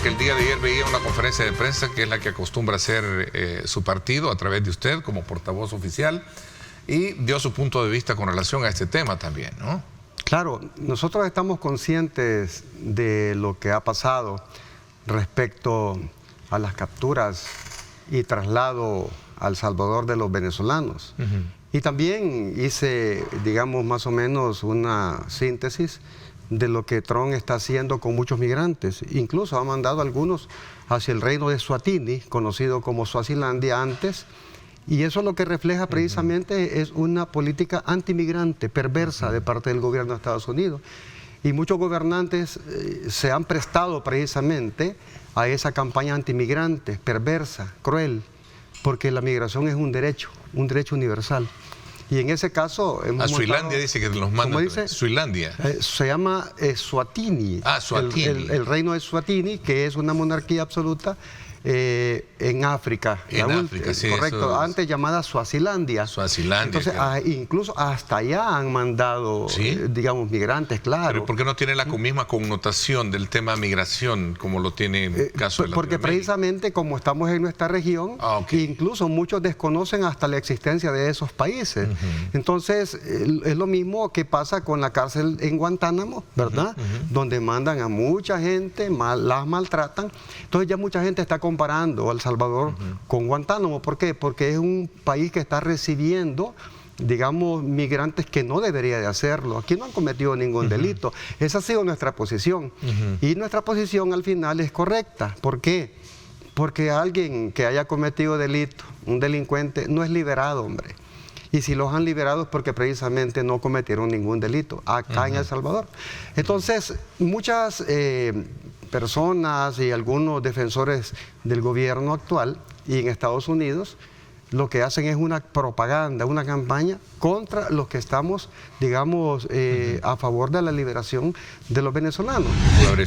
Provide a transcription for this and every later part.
porque el día de ayer veía una conferencia de prensa que es la que acostumbra hacer su partido a través de usted como portavoz oficial y dio su punto de vista con relación a este tema también, ¿no? Claro, nosotros estamos conscientes de lo que ha pasado respecto a las capturas y traslado a El Salvador de los venezolanos. Y también hice, digamos, más o menos una síntesis de lo que Trump está haciendo con muchos migrantes. Incluso ha mandado algunos hacia el reino de Eswatini, conocido como Suazilandia antes, y eso lo que refleja precisamente es una política antimigrante, perversa de parte del gobierno de Estados Unidos. Y muchos gobernantes se han prestado precisamente a esa campaña antimigrante, perversa, cruel, porque la migración es un derecho universal. Y en ese caso... A Suilandia dice que los manda. ¿Cómo dice? Suilandia. Se llama Eswatini. Ah, Eswatini. El reino de Eswatini, que es una monarquía absoluta en África. En África, sí. Correcto, antes llamada Suazilandia. Suazilandia. Entonces, claro. Incluso hasta allá han mandado, ¿sí? Digamos, migrantes, claro. Pero ¿por qué no tiene la misma connotación del tema migración como lo tiene en el caso de Latinoamérica? Porque precisamente como estamos en nuestra región, incluso muchos desconocen hasta la existencia de esos países. Entonces, es lo mismo que pasa con la cárcel en Guantánamo, ¿verdad? Donde mandan a mucha gente, las maltratan. Entonces ya mucha gente está comparando a El Salvador con Guantánamo. ¿Por qué? Porque es un país que está recibiendo, digamos, migrantes que no debería de hacerlo. Aquí no han cometido ningún delito. Esa ha sido nuestra posición. Y nuestra posición al final es correcta. ¿Por qué? Porque alguien que haya cometido delito, un delincuente, no es liberado, hombre. Y si los han liberado es porque precisamente no cometieron ningún delito acá en El Salvador. Entonces, muchas personas y algunos defensores del gobierno actual y en Estados Unidos lo que hacen es una propaganda, una campaña contra los que estamos, digamos, a favor de la liberación de los venezolanos.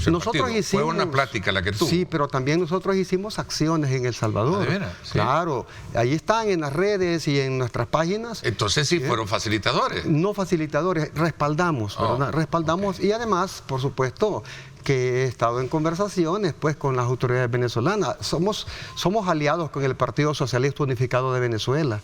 Nosotros hicimos... Fue una plática la que tuvo. Sí, pero también nosotros hicimos acciones en El Salvador. ¿De veras? Sí. Claro, ahí están en las redes y en nuestras páginas. Entonces sí fueron facilitadores. No facilitadores, respaldamos, ¿verdad? Respaldamos y además, por supuesto, que he estado en conversaciones pues con las autoridades venezolanas. Somos aliados con el Partido Socialista Unificado de Venezuela,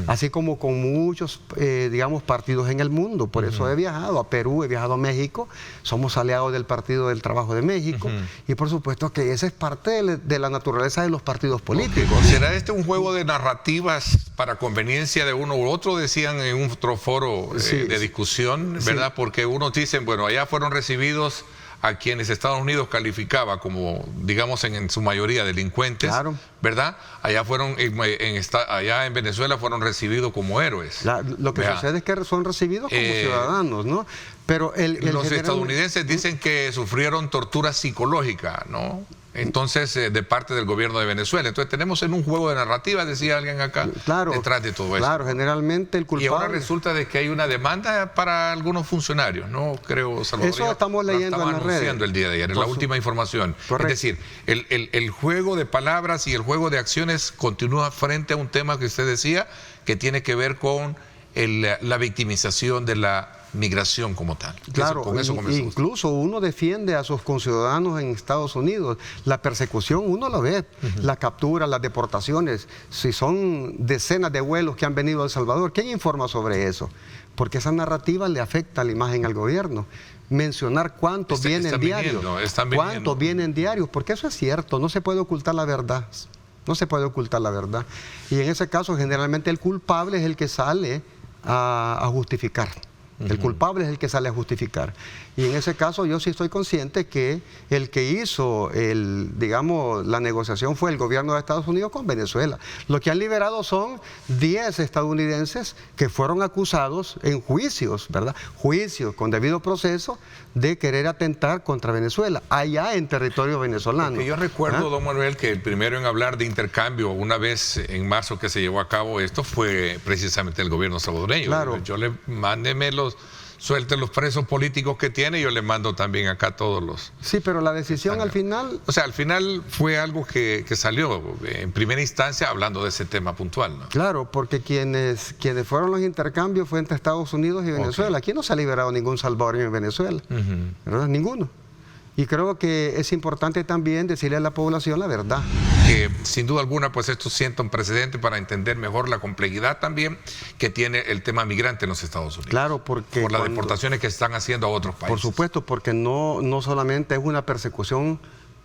así como con muchos, digamos, partidos en el mundo. Por eso he viajado a Perú, he viajado a México, somos aliados del Partido del Trabajo de México y por supuesto que esa es parte de la naturaleza de los partidos políticos. ¿Será este un juego de narrativas para conveniencia de uno u otro? Decían en un otro foro de discusión, ¿verdad? Porque unos dicen, bueno, allá fueron recibidos a quienes Estados Unidos calificaba como, digamos, en su mayoría delincuentes, claro, ¿verdad? Allá fueron, allá en Venezuela fueron recibidos como héroes. Lo que sucede es que son recibidos como ciudadanos, ¿no? Pero los estadounidenses dicen que sufrieron tortura psicológica, ¿no? Entonces, de parte del gobierno de Venezuela. Entonces, tenemos en un juego de narrativa, decía alguien acá, claro, detrás de todo eso. Claro, generalmente el culpable... Y ahora resulta de que hay una demanda para algunos funcionarios, ¿no? Creo, Salvador. Eso estamos leyendo en las redes. Anunciando el día de ayer, en la última información. Correcto. Es decir, el juego de palabras y el juego de acciones continúa frente a un tema que usted decía, que tiene que ver con la victimización de la migración como tal. Claro, con eso incluso uno defiende a sus conciudadanos en Estados Unidos. La persecución uno lo ve, la captura, las deportaciones. Si son decenas de vuelos que han venido a El Salvador, ¿quién informa sobre eso? Porque esa narrativa le afecta a la imagen al gobierno. Mencionar cuántos vienen diarios, cuántos vienen diarios, porque eso es cierto, no se puede ocultar la verdad. No se puede ocultar la verdad. Y en ese caso, generalmente el culpable es el que sale a justificar. El culpable es el que sale a justificar. Y en ese caso yo sí estoy consciente que el que hizo, digamos, la negociación fue el gobierno de Estados Unidos con Venezuela. Lo que han liberado son 10 estadounidenses que fueron acusados en juicios, ¿verdad? Juicios con debido proceso de querer atentar contra Venezuela, allá en territorio venezolano. Porque yo recuerdo, don Manuel, que el primero en hablar de intercambio, una vez en marzo que se llevó a cabo esto, fue precisamente el gobierno salvadoreño. Claro. Yo le mándeme suelte los presos políticos que tiene, yo le mando también acá todos los... Sí, pero la decisión al final... O sea, al final fue algo que salió en primera instancia hablando de ese tema puntual, ¿no? Claro, porque quienes fueron los intercambios fue entre Estados Unidos y Venezuela. Aquí no se ha liberado ningún salvadoreño en Venezuela, ¿verdad? Ninguno. Y creo que es importante también decirle a la población la verdad. Que sin duda alguna, pues esto sienta un precedente para entender mejor la complejidad también que tiene el tema migrante en los Estados Unidos. Claro, porque... Por las deportaciones que están haciendo a otros países. Por supuesto, porque no solamente es una persecución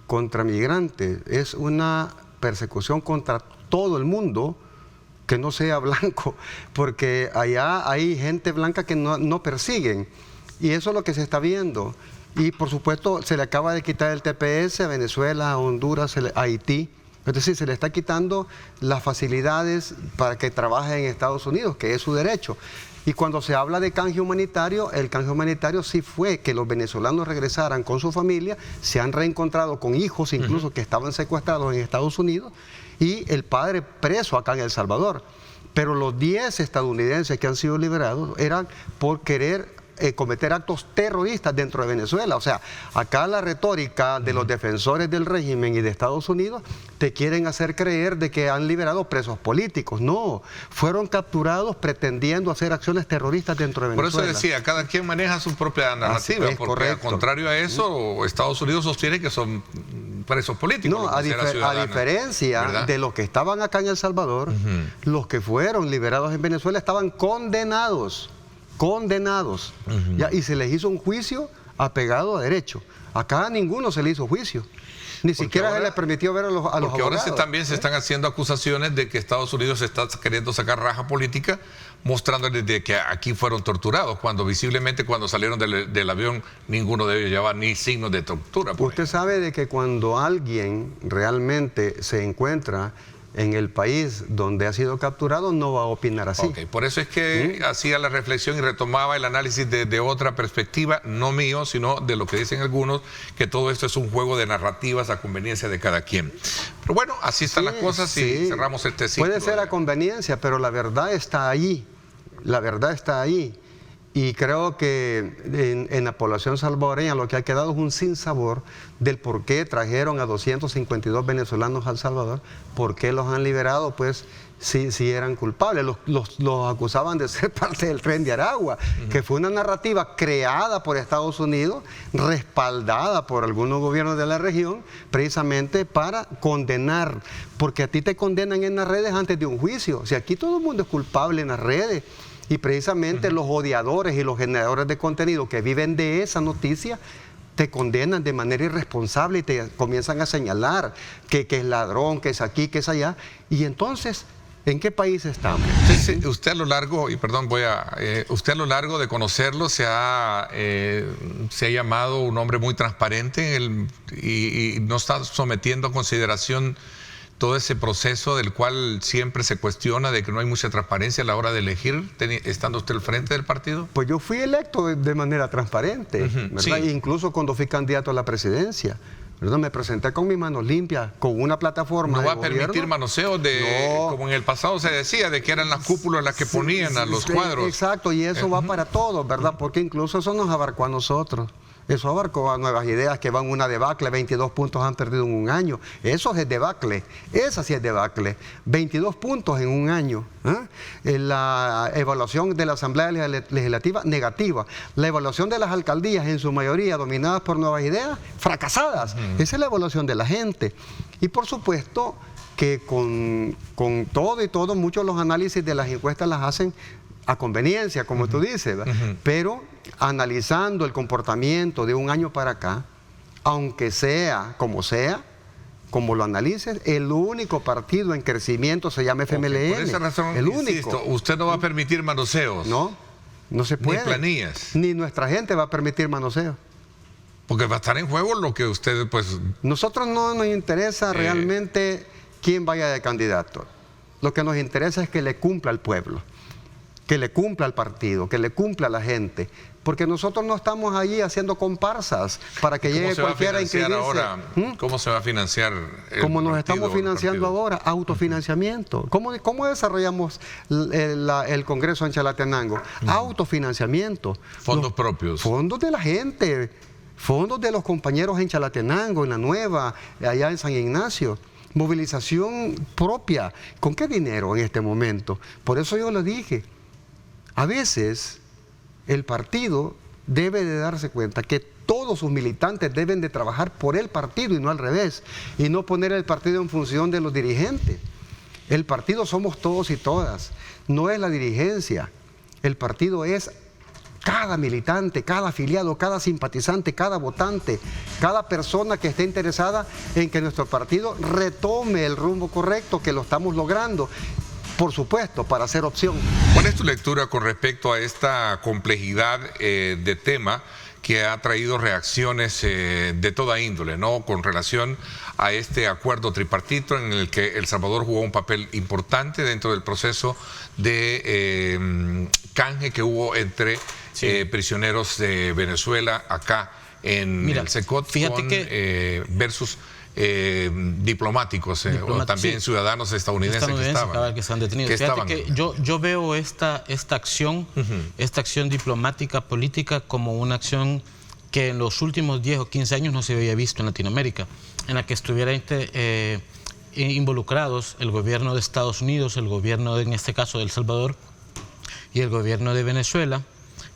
contra migrantes, es una persecución contra todo el mundo que no sea blanco, porque allá hay gente blanca que no persiguen, y eso es lo que se está viendo. Y por supuesto se le acaba de quitar el TPS a Venezuela, a Honduras, a Haití. Es decir, se le está quitando las facilidades para que trabaje en Estados Unidos, que es su derecho. Y cuando se habla de canje humanitario, el canje humanitario sí fue que los venezolanos regresaran con su familia, se han reencontrado con hijos incluso que estaban secuestrados en Estados Unidos, y el padre preso acá en El Salvador. Pero los 10 estadounidenses que han sido liberados eran por querer cometer actos terroristas dentro de Venezuela. O sea, acá la retórica de los defensores del régimen y de Estados Unidos te quieren hacer creer de que han liberado presos políticos. No, fueron capturados pretendiendo hacer acciones terroristas dentro de Venezuela. Por eso decía, cada quien maneja su propia narrativa, porque correcto. Al contrario a eso, Estados Unidos sostiene que son presos políticos. No, a diferencia, ¿verdad?, de los que estaban acá en El Salvador, los que fueron liberados en Venezuela estaban condenados. Y se les hizo un juicio apegado a derecho. Acá a ninguno se le hizo juicio. Ni siquiera se les permitió ver a los abogados. Porque ahora también se están haciendo acusaciones de que Estados Unidos está queriendo sacar raja política, mostrándoles de que aquí fueron torturados, cuando visiblemente cuando salieron del avión ninguno de ellos llevaba ni signos de tortura. Usted sabe de que cuando alguien realmente se encuentra en el país donde ha sido capturado, no va a opinar así. Okay, por eso es que hacía la reflexión y retomaba el análisis de otra perspectiva, no mío, sino de lo que dicen algunos, que todo esto es un juego de narrativas a conveniencia de cada quien. Pero bueno, así están las cosas y cerramos este ciclo. Puede ser a conveniencia, pero la verdad está allí. La verdad está ahí. Y creo que en la población salvadoreña lo que ha quedado es un sinsabor del por qué trajeron a 252 venezolanos a El Salvador, por qué los han liberado, pues si eran culpables. Los acusaban de ser parte del Tren de Aragua, que fue una narrativa creada por Estados Unidos, respaldada por algunos gobiernos de la región, precisamente para condenar, porque a ti te condenan en las redes antes de un juicio. O sea, aquí todo el mundo es culpable en las redes. Y precisamente los odiadores y los generadores de contenido que viven de esa noticia te condenan de manera irresponsable y te comienzan a señalar que es ladrón, que es aquí, que es allá. Y entonces, ¿en qué país estamos? Usted a lo largo, y perdón, usted a lo largo de conocerlo se ha llamado un hombre muy transparente y no está sometiendo a consideración todo ese proceso del cual siempre se cuestiona de que no hay mucha transparencia a la hora de elegir, estando usted al frente del partido. Pues yo fui electo de manera transparente, ¿verdad? Sí. Incluso cuando fui candidato a la presidencia, ¿verdad? Me presenté con mis manos limpias, con una plataforma. ¿No va a permitir manoseos como en el pasado se decía, de que eran las cúpulas las que ponían a los cuadros? Exacto, y eso va para todos, ¿verdad? Porque incluso eso nos abarcó a nosotros. Eso abarcó a Nuevas Ideas, que van una debacle, 22 puntos han perdido en un año. Eso es debacle, esa sí es debacle. 22 puntos en un año. La evaluación de la Asamblea Legislativa, negativa. La evaluación de las alcaldías, en su mayoría dominadas por Nuevas Ideas, fracasadas. Esa es la evaluación de la gente. Y por supuesto que con todo y todo, muchos de los análisis de las encuestas las hacen a conveniencia, como tú dices, pero analizando el comportamiento de un año para acá, aunque sea, como lo analices, el único partido en crecimiento se llama FMLN. Por esa razón, el único. Usted no va a permitir manoseos. No se puede. Ni planillas. Ni nuestra gente va a permitir manoseos. Porque va a estar en juego lo que usted, pues... Nosotros no nos interesa realmente quién vaya de candidato. Lo que nos interesa es que le cumpla al pueblo, que le cumpla al partido, que le cumpla a la gente, porque nosotros no estamos allí haciendo comparsas para que llegue cualquiera a inscribirse. Ahora, ¿cómo se va a financiar? Como nos estamos financiando ahora, autofinanciamiento. ¿Cómo desarrollamos el Congreso en Chalatenango? Autofinanciamiento. Fondos propios. Fondos de la gente, fondos de los compañeros en Chalatenango, en La Nueva, allá en San Ignacio. Movilización propia. ¿Con qué dinero en este momento? Por eso yo lo dije. A veces el partido debe de darse cuenta que todos sus militantes deben de trabajar por el partido y no al revés, y no poner el partido en función de los dirigentes. El partido somos todos y todas, no es la dirigencia. El partido es cada militante, cada afiliado, cada simpatizante, cada votante, cada persona que esté interesada en que nuestro partido retome el rumbo correcto, que lo estamos logrando, por supuesto, para hacer opción. ¿Cuál es tu lectura con respecto a esta complejidad de tema que ha traído reacciones de toda índole, ¿no? Con relación a este acuerdo tripartito en el que El Salvador jugó un papel importante dentro del proceso de canje que hubo entre prisioneros de Venezuela acá en el SECOT versus diplomáticos o también ciudadanos estadounidenses que están detenidos. Fíjate que yo veo esta acción, esta acción diplomática, política, como una acción que en los últimos 10 o 15 años no se había visto en Latinoamérica, en la que estuvieran involucrados el gobierno de Estados Unidos, el gobierno en este caso de El Salvador y el gobierno de Venezuela,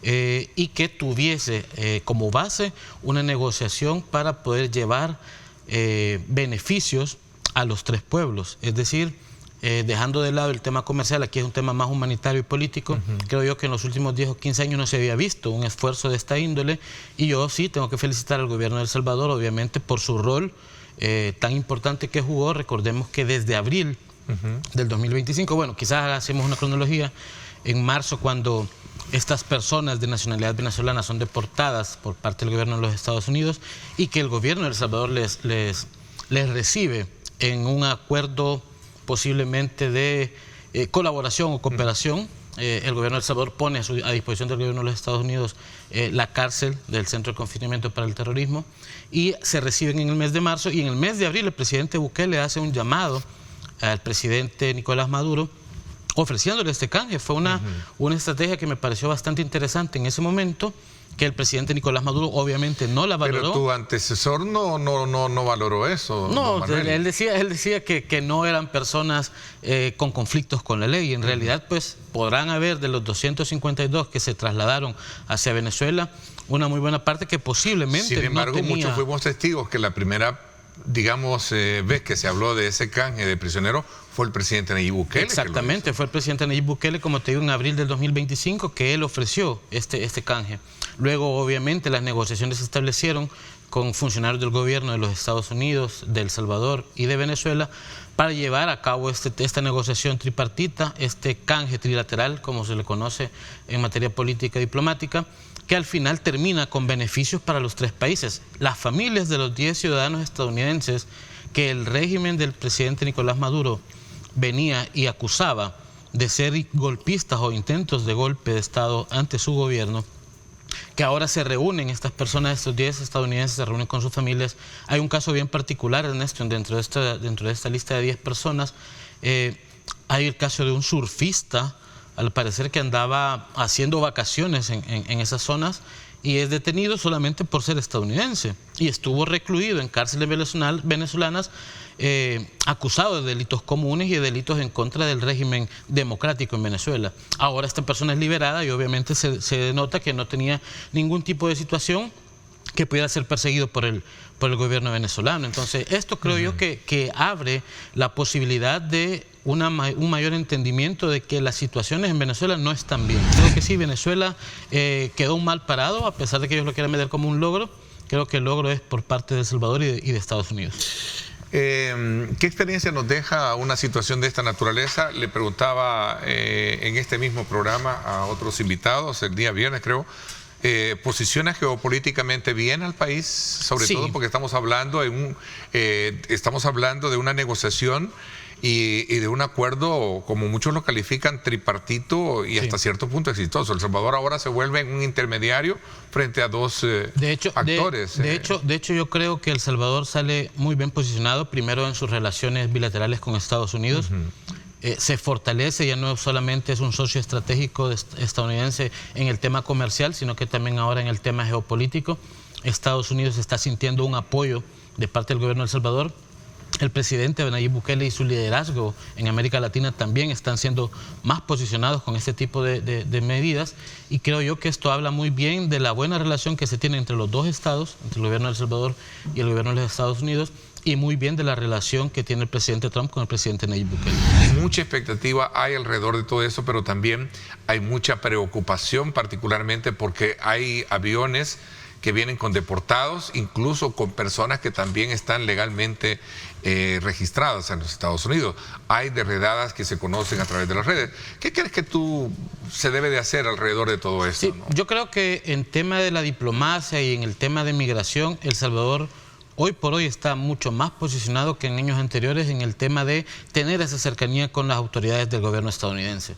y que tuviese como base una negociación para poder llevar beneficios a los tres pueblos, es decir, dejando de lado el tema comercial, aquí es un tema más humanitario y político. Creo yo que en los últimos 10 o 15 años no se había visto un esfuerzo de esta índole, y yo sí tengo que felicitar al gobierno de El Salvador, obviamente, por su rol tan importante que jugó. Recordemos que desde abril del 2025, bueno, quizás hacemos una cronología, en marzo, cuando estas personas de nacionalidad venezolana son deportadas por parte del gobierno de los Estados Unidos, y que el gobierno de El Salvador les recibe en un acuerdo posiblemente de colaboración o cooperación. El gobierno de El Salvador pone a disposición del gobierno de los Estados Unidos la cárcel del Centro de Confinamiento para el Terrorismo, y se reciben en el mes de marzo, y en el mes de abril el presidente Bukele hace un llamado al presidente Nicolás Maduro ofreciéndole este canje. Fue una estrategia que me pareció bastante interesante en ese momento, que el presidente Nicolás Maduro obviamente no la valoró. Pero tu antecesor no valoró eso. No, él decía que no eran personas con conflictos con la ley. En realidad, pues, podrán haber de los 252 que se trasladaron hacia Venezuela, una muy buena parte que posiblemente Sin embargo, no tenía... muchos fuimos testigos que la primera, digamos, vez que se habló de ese canje de prisioneros fue el presidente Nayib Bukele. Exactamente, fue el presidente Nayib Bukele, como te digo, en abril del 2025, que él ofreció este canje. Luego, obviamente, las negociaciones se establecieron con funcionarios del gobierno de los Estados Unidos, de El Salvador y de Venezuela, para llevar a cabo esta negociación tripartita, este canje trilateral, como se le conoce en materia política y diplomática, que al final termina con beneficios para los tres países. Las familias de los 10 ciudadanos estadounidenses que el régimen del presidente Nicolás Maduro venía y acusaba de ser golpistas o intentos de golpe de Estado ante su gobierno, que ahora se reúnen, estas personas, estos 10 estadounidenses se reúnen con sus familias. Hay un caso bien particular, Ernesto, dentro de esta lista de 10 personas. Hay el caso de un surfista, al parecer, que andaba haciendo vacaciones en esas zonas, y es detenido solamente por ser estadounidense, y estuvo recluido en cárceles venezolanas, acusado de delitos comunes y de delitos en contra del régimen democrático en Venezuela. Ahora esta persona es liberada y obviamente se denota que no tenía ningún tipo de situación que pudiera ser perseguido por el gobierno venezolano. Entonces, esto creo yo que abre la posibilidad de un mayor entendimiento de que las situaciones en Venezuela no están bien. Creo que sí, Venezuela quedó un mal parado, a pesar de que ellos lo quieran meter como un logro. Creo que el logro es por parte de El Salvador y de Estados Unidos. ¿Qué experiencia nos deja una situación de esta naturaleza? Le preguntaba en este mismo programa a otros invitados, el día viernes creo, ¿posiciona geopolíticamente bien al país? Sobre todo porque estamos hablando de una negociación y de un acuerdo, como muchos lo califican, tripartito y hasta cierto punto exitoso. El Salvador ahora se vuelve un intermediario frente a dos actores. De hecho, yo creo que El Salvador sale muy bien posicionado, primero en sus relaciones bilaterales con Estados Unidos. Se fortalece, ya no solamente es un socio estratégico estadounidense en el tema comercial, sino que también ahora en el tema geopolítico. Estados Unidos está sintiendo un apoyo de parte del gobierno de El Salvador el presidente Nayib Bukele y su liderazgo en América Latina también están siendo más posicionados con este tipo de medidas, y creo yo que esto habla muy bien de la buena relación que se tiene entre los dos estados, entre el gobierno de El Salvador y el gobierno de los Estados Unidos, y muy bien de la relación que tiene el presidente Trump con el presidente Nayib Bukele. Mucha expectativa hay alrededor de todo eso, pero también hay mucha preocupación, particularmente porque hay aviones que vienen con deportados, incluso con personas que también están legalmente registradas en los Estados Unidos. Hay redadas que se conocen a través de las redes. ¿Qué crees que se debe de hacer alrededor de todo esto? Sí, ¿no? Yo creo que en tema de la diplomacia y en el tema de migración, El Salvador hoy por hoy está mucho más posicionado que en años anteriores en el tema de tener esa cercanía con las autoridades del gobierno estadounidense.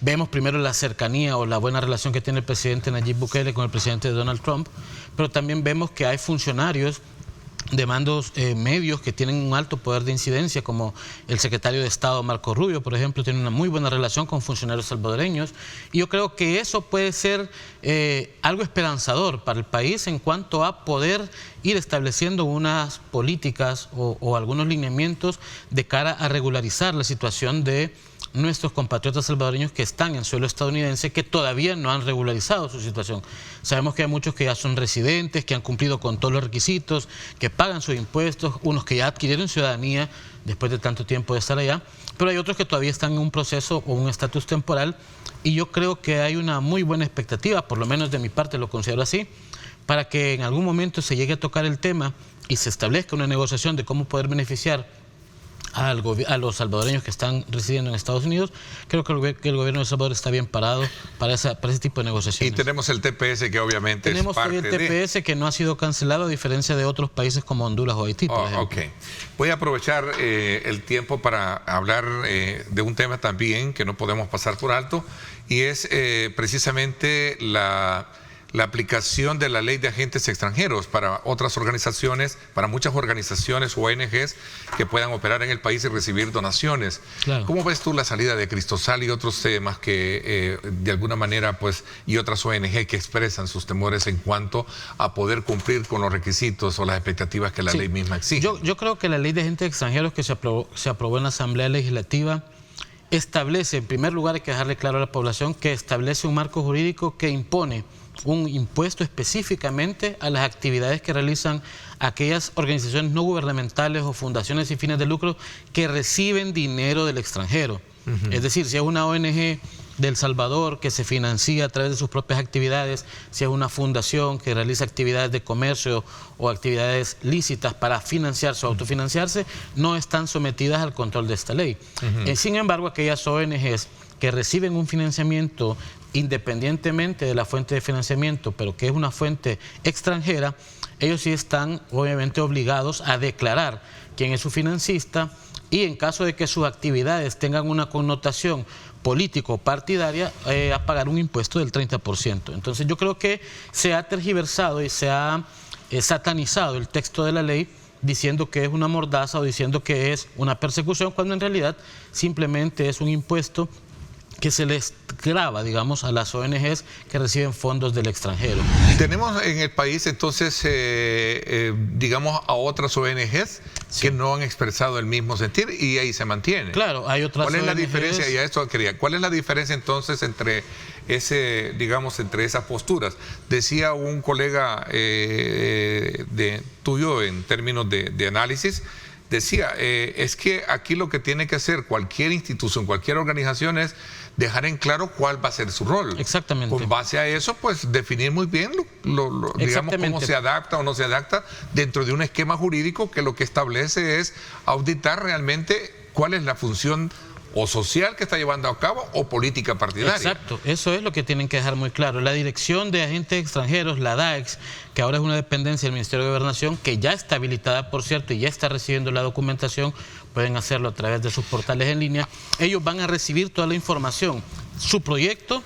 Vemos primero la cercanía o la buena relación que tiene el presidente Nayib Bukele con el presidente Donald Trump, pero también vemos que hay funcionarios de mandos medios que tienen un alto poder de incidencia, como el secretario de Estado Marco Rubio, por ejemplo, tiene una muy buena relación con funcionarios salvadoreños, y yo creo que eso puede ser algo esperanzador para el país en cuanto a poder ir estableciendo unas políticas o algunos lineamientos de cara a regularizar la situación de nuestros compatriotas salvadoreños que están en suelo estadounidense, que todavía no han regularizado su situación. Sabemos que hay muchos que ya son residentes, que han cumplido con todos los requisitos, que pagan sus impuestos, unos que ya adquirieron ciudadanía después de tanto tiempo de estar allá, pero hay otros que todavía están en un proceso o un estatus temporal, y yo creo que hay una muy buena expectativa, por lo menos de mi parte lo considero así, para que en algún momento se llegue a tocar el tema y se establezca una negociación de cómo poder beneficiar a los salvadoreños que están residiendo en Estados Unidos. Creo que el gobierno de El Salvador está bien parado para ese tipo de negociaciones. Y tenemos el TPS, que obviamente es parte de... Tenemos el TPS que no ha sido cancelado, a diferencia de otros países como Honduras o Haití, por ejemplo. Okay. Voy a aprovechar el tiempo para hablar de un tema también que no podemos pasar por alto, y es precisamente la aplicación de la ley de agentes extranjeros para otras organizaciones, para muchas organizaciones o ONGs que puedan operar en el país y recibir donaciones. Claro. ¿Cómo ves tú la salida de Cristosal y otros temas que de alguna manera, pues, y otras ONG que expresan sus temores en cuanto a poder cumplir con los requisitos o las expectativas que la ley misma exige? Yo creo que la ley de agentes extranjeros que se aprobó en la Asamblea Legislativa establece, en primer lugar, hay que dejarle claro a la población que establece un marco jurídico que impone un impuesto específicamente a las actividades que realizan aquellas organizaciones no gubernamentales o fundaciones sin fines de lucro que reciben dinero del extranjero. Es decir, si es una ONG de El Salvador que se financia a través de sus propias actividades, si es una fundación que realiza actividades de comercio o actividades lícitas para financiarse o autofinanciarse, no están sometidas al control de esta ley. Sin embargo, aquellas ONGs que reciben un financiamiento independientemente de la fuente de financiamiento, pero que es una fuente extranjera, ellos sí están obviamente obligados a declarar quién es su financista, y en caso de que sus actividades tengan una connotación político-partidaria, a pagar un impuesto del 30%. Entonces yo creo que se ha tergiversado y se ha satanizado el texto de la ley, diciendo que es una mordaza o diciendo que es una persecución, cuando en realidad simplemente es un impuesto que se les grava, digamos, a las ONGs que reciben fondos del extranjero. Tenemos en el país entonces, digamos, a otras ONGs que no han expresado el mismo sentir, y ahí se mantiene. Claro, hay otras ¿Cuál es ONGs? La diferencia? Y a esto quería. ¿Cuál es la diferencia entonces entre entre esas posturas? Decía un colega tuyo en términos de análisis, decía, es que aquí lo que tiene que hacer cualquier institución, cualquier organización, es dejar en claro cuál va a ser su rol. Exactamente. Con base a eso, pues definir muy bien digamos, cómo se adapta o no se adapta dentro de un esquema jurídico que lo que establece es auditar realmente cuál es la función o social que está llevando a cabo o política partidaria. Exacto, eso es lo que tienen que dejar muy claro. La Dirección de Agentes Extranjeros, la DAEX, que ahora es una dependencia del Ministerio de Gobernación, que ya está habilitada, por cierto, y ya está recibiendo la documentación, pueden hacerlo a través de sus portales en línea. Ellos van a recibir toda la información, su proyecto,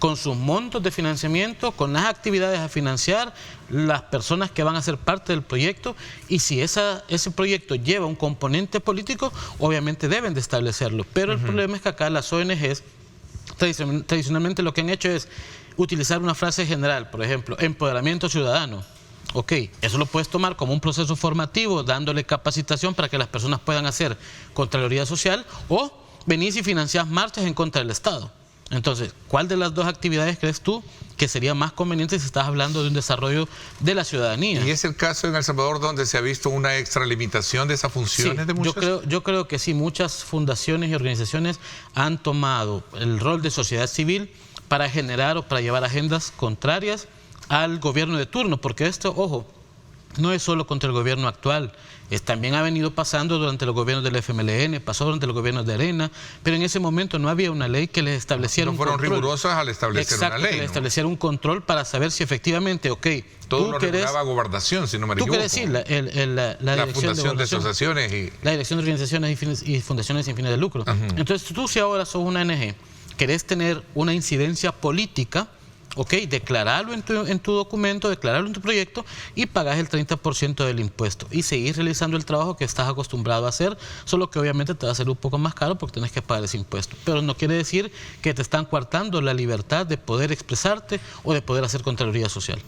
con sus montos de financiamiento, con las actividades a financiar, las personas que van a ser parte del proyecto, y si ese proyecto lleva un componente político, obviamente deben de establecerlo. Pero el problema es que acá las ONGs tradicionalmente lo que han hecho es utilizar una frase general, por ejemplo, empoderamiento ciudadano. Ok, eso lo puedes tomar como un proceso formativo, dándole capacitación para que las personas puedan hacer Contraloría Social, o venís y financiás marchas en contra del Estado. Entonces, ¿cuál de las dos actividades crees tú que sería más conveniente si estás hablando de un desarrollo de la ciudadanía? ¿Y es el caso en El Salvador donde se ha visto una extralimitación de esas funciones de muchas? Yo creo que sí, muchas fundaciones y organizaciones han tomado el rol de sociedad civil para generar o para llevar agendas contrarias al gobierno de turno, porque esto, ojo, no es solo contra el gobierno actual, también ha venido pasando durante los gobiernos del FMLN, pasó durante los gobiernos de Arena, pero en ese momento no había una ley que les estableciera un control. No fueron rigurosos al establecer una ley. Que les estableciera un control para saber si efectivamente, todo lo regulaba Gobernación, si no me equivoco. ¿Tú querés decir la Fundación de Asociaciones y... La Dirección de Organizaciones y Fundaciones sin fines de lucro. Entonces, tú si ahora sos una ONG, querés tener una incidencia política, declararlo en tu documento, declararlo en tu proyecto y pagás el 30% del impuesto y seguís realizando el trabajo que estás acostumbrado a hacer, solo que obviamente te va a salir un poco más caro porque tenés que pagar ese impuesto. Pero no quiere decir que te están coartando la libertad de poder expresarte o de poder hacer Contraloría Social.